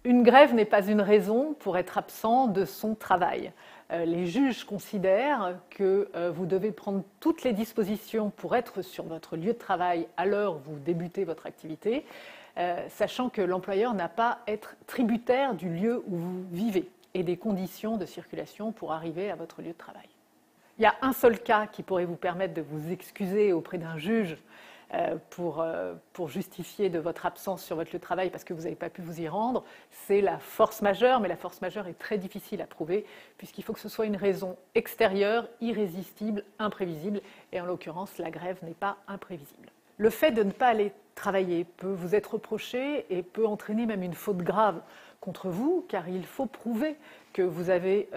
Une grève n'est pas une raison pour être absent de son travail. Les juges considèrent que vous devez prendre toutes les dispositions pour être sur votre lieu de travail à l'heure où vous débutez votre activité, sachant que l'employeur n'a pas à être tributaire du lieu où vous vivez et des conditions de circulation pour arriver à votre lieu de travail. Il y a un seul cas qui pourrait vous permettre de vous excuser auprès d'un juge pour justifier de votre absence sur votre lieu de travail parce que vous n'avez pas pu vous y rendre, c'est la force majeure, mais la force majeure est très difficile à prouver puisqu'il faut que ce soit une raison extérieure, irrésistible, imprévisible, et en l'occurrence, la grève n'est pas imprévisible. Le fait de ne pas aller travailler peut vous être reproché et peut entraîner même une faute grave contre vous, car il faut prouver que vous avez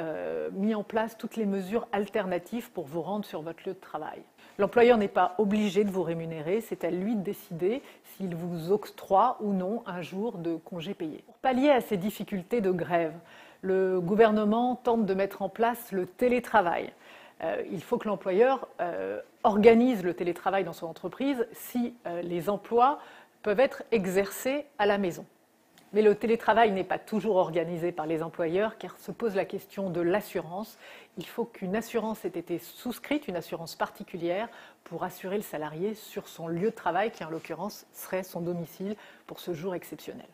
mis en place toutes les mesures alternatives pour vous rendre sur votre lieu de travail. L'employeur n'est pas obligé de vous rémunérer, c'est à lui de décider s'il vous octroie ou non un jour de congé payé. Pour pallier à ces difficultés de grève, le gouvernement tente de mettre en place le télétravail. Il faut que l'employeur organise le télétravail dans son entreprise si les emplois peuvent être exercés à la maison. Mais le télétravail n'est pas toujours organisé par les employeurs car se pose la question de l'assurance. Il faut qu'une assurance ait été souscrite, une assurance particulière, pour assurer le salarié sur son lieu de travail qui en l'occurrence serait son domicile pour ce jour exceptionnel.